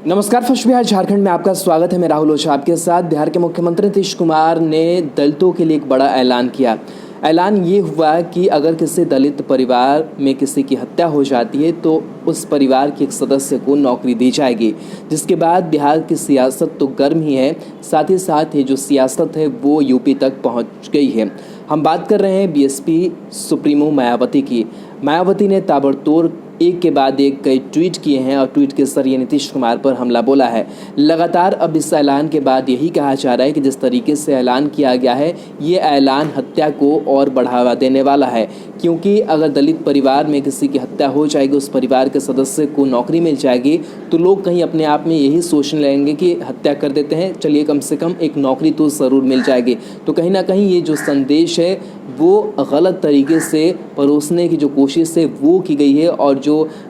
नमस्कार, फर्स्ट बिहार झारखंड में आपका स्वागत है। मैं राहुल ओझा आपके साथ। बिहार के मुख्यमंत्री नीतीश कुमार ने दलितों के लिए एक बड़ा ऐलान किया। ऐलान ये हुआ कि अगर किसी दलित परिवार में किसी की हत्या हो जाती है तो उस परिवार के एक सदस्य को नौकरी दी जाएगी, जिसके बाद बिहार की सियासत तो गर्म ही है, साथ ही साथ ये जो सियासत है वो यूपी तक पहुंच गई है। हम बात कर रहे हैं बीएसपी सुप्रीमो मायावती की। मायावती ने ताबड़तोड़ एक के बाद एक कई ट्वीट किए हैं और ट्वीट के जरिए नीतीश कुमार पर हमला बोला है। लगातार अब इस ऐलान के बाद यही कहा जा रहा है कि जिस तरीके से ऐलान किया गया है, ये ऐलान हत्या को और बढ़ावा देने वाला है, क्योंकि अगर दलित परिवार में किसी की हत्या हो जाएगी, उस परिवार के सदस्य को नौकरी मिल जाएगी, तो लोग कहीं अपने आप में यही सोचने लगेंगे कि हत्या कर देते हैं, चलिए कम से कम एक नौकरी तो ज़रूर मिल जाएगी। तो कहीं ना कहीं ये जो संदेश है वो गलत तरीके से परोसने की जो कोशिश है वो की गई है, और जो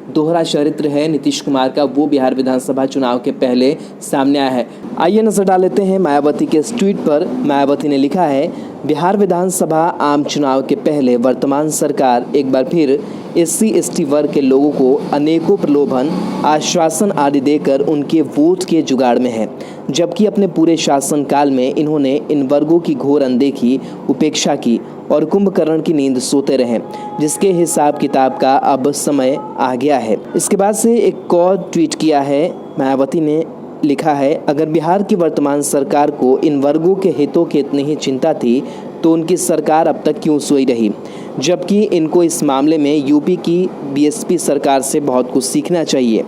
दोहरा चरित्र है नीतीश कुमार का वो बिहार विधानसभा चुनाव के पहले सामने आया है। आइए नजर डाल लेते हैं मायावती के इस ट्वीट पर। मायावती ने लिखा है, बिहार विधानसभा आम चुनाव के पहले वर्तमान सरकार एक बार फिर SC/ST वर्ग के लोगों को अनेकों प्रलोभन, आश्वासन आदि देकर उनके वोट के जुगाड़ में है, जबकि अपने पूरे शासनकाल में इन्होंने इन वर्गों की घोर अनदेखी, उपेक्षा की और कुंभकर्ण की नींद सोते रहे, जिसके हिसाब किताब का अब समय आ गया है। इसके बाद से एक और ट्वीट किया है मायावती ने। लिखा है, अगर बिहार की वर्तमान सरकार को इन वर्गों के हितों की इतनी ही चिंता थी तो उनकी सरकार अब तक क्यों सोई रही, जबकि इनको इस मामले में यूपी की बीएसपी सरकार से बहुत कुछ सीखना चाहिए।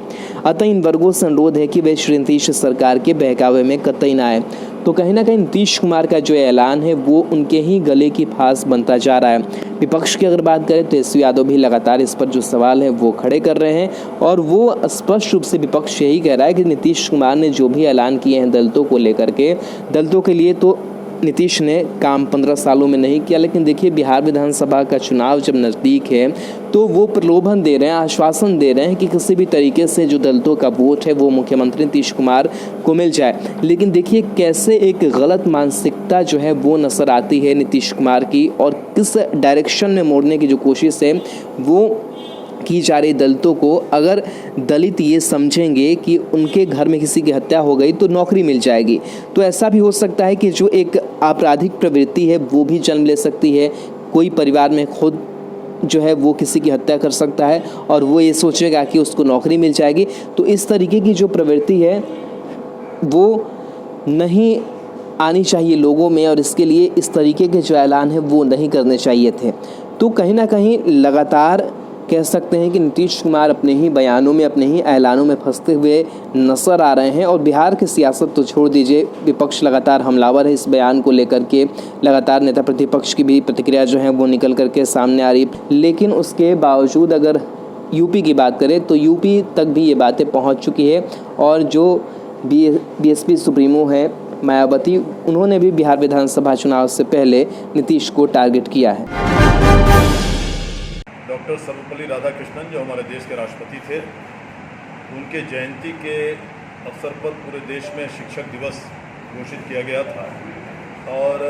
अतः इन वर्गों से अनुरोध है कि वे श्री नीतीश सरकार के बहकावे में कतई ना आए। तो कहीं ना कहीं नीतीश कुमार का जो ऐलान है वो उनके ही गले की फांस बनता जा रहा है। विपक्ष की अगर बात करें तो तेजस्वी यादव भी लगातार इस पर जो सवाल है वो खड़े कर रहे हैं, और वो स्पष्ट रूप से विपक्ष यही कह रहा है कि नीतीश कुमार ने जो भी ऐलान किए हैं दलितों को लेकर के, दलितों के लिए तो नीतीश ने काम 15 सालों में नहीं किया। लेकिन देखिए, बिहार विधानसभा का चुनाव जब नज़दीक है तो वो प्रलोभन दे रहे हैं, आश्वासन दे रहे हैं कि किसी भी तरीके से जो दलितों का वोट है वो मुख्यमंत्री नीतीश कुमार को मिल जाए। लेकिन देखिए कैसे एक गलत मानसिकता जो है वो नजर आती है नीतीश कुमार की, और किस डायरेक्शन में मोड़ने की जो कोशिश है वो की जा रही दलितों को। अगर दलित ये समझेंगे कि उनके घर में किसी की हत्या हो गई तो नौकरी मिल जाएगी, तो ऐसा भी हो सकता है कि जो एक आपराधिक प्रवृत्ति है वो भी जन्म ले सकती है। कोई परिवार में खुद जो है वो किसी की हत्या कर सकता है और वो ये सोचेगा कि उसको नौकरी मिल जाएगी। तो इस तरीके की जो प्रवृत्ति है वो नहीं आनी चाहिए लोगों में, और इसके लिए इस तरीके के जो ऐलान है वो नहीं करने चाहिए थे। तो कहीं ना कहीं लगातार कह सकते हैं कि नीतीश कुमार अपने ही बयानों में, अपने ही ऐलानों में फंसते हुए नजर आ रहे हैं। और बिहार की सियासत तो छोड़ दीजिए, विपक्ष लगातार हमलावर है इस बयान को लेकर के। लगातार नेता प्रतिपक्ष की भी प्रतिक्रिया जो है वो निकल करके सामने आ रही। लेकिन उसके बावजूद अगर यूपी की बात करें तो यूपी तक भी ये बातें पहुँच चुकी है, और जो बीएसपी सुप्रीमो है मायावती, उन्होंने भी बिहार विधानसभा चुनाव से पहले नीतीश को टारगेट किया है। डॉक्टर सर्वपल्ली राधाकृष्णन जो हमारे देश के राष्ट्रपति थे, उनके जयंती के अवसर पर पूरे देश में शिक्षक दिवस घोषित किया गया था, और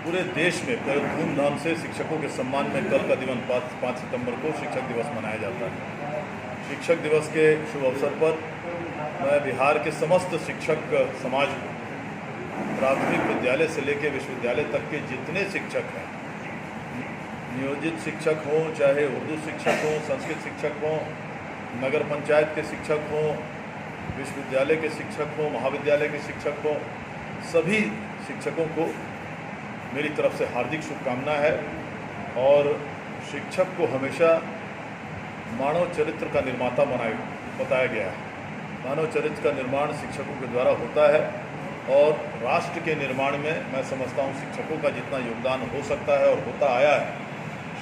पूरे देश में बड़े धूमधाम से शिक्षकों के सम्मान में कल का दिन 5 सितंबर को शिक्षक दिवस मनाया जाता है। शिक्षक दिवस के शुभ अवसर पर मैं बिहार के समस्त शिक्षक समाज को, प्राथमिक विद्यालय से लेकर विश्वविद्यालय तक के जितने शिक्षक हैं, नियोजित शिक्षक हों, चाहे उर्दू शिक्षक हों, संस्कृत शिक्षक हों, नगर पंचायत के शिक्षक हों, विश्वविद्यालय के शिक्षक हों, महाविद्यालय के शिक्षक हों, सभी शिक्षकों को मेरी तरफ से हार्दिक शुभकामना है। और शिक्षक को हमेशा मानव चरित्र का निर्माता बताया गया है। मानव चरित्र का निर्माण शिक्षकों के द्वारा होता है, और राष्ट्र के निर्माण में मैं समझता हूँ शिक्षकों का जितना योगदान हो सकता है और होता आया है,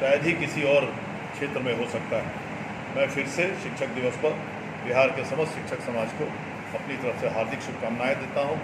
शायद ही किसी और क्षेत्र में हो सकता है। मैं फिर से शिक्षक दिवस पर बिहार के समस्त शिक्षक समाज को अपनी तरफ से हार्दिक शुभकामनाएं देता हूं।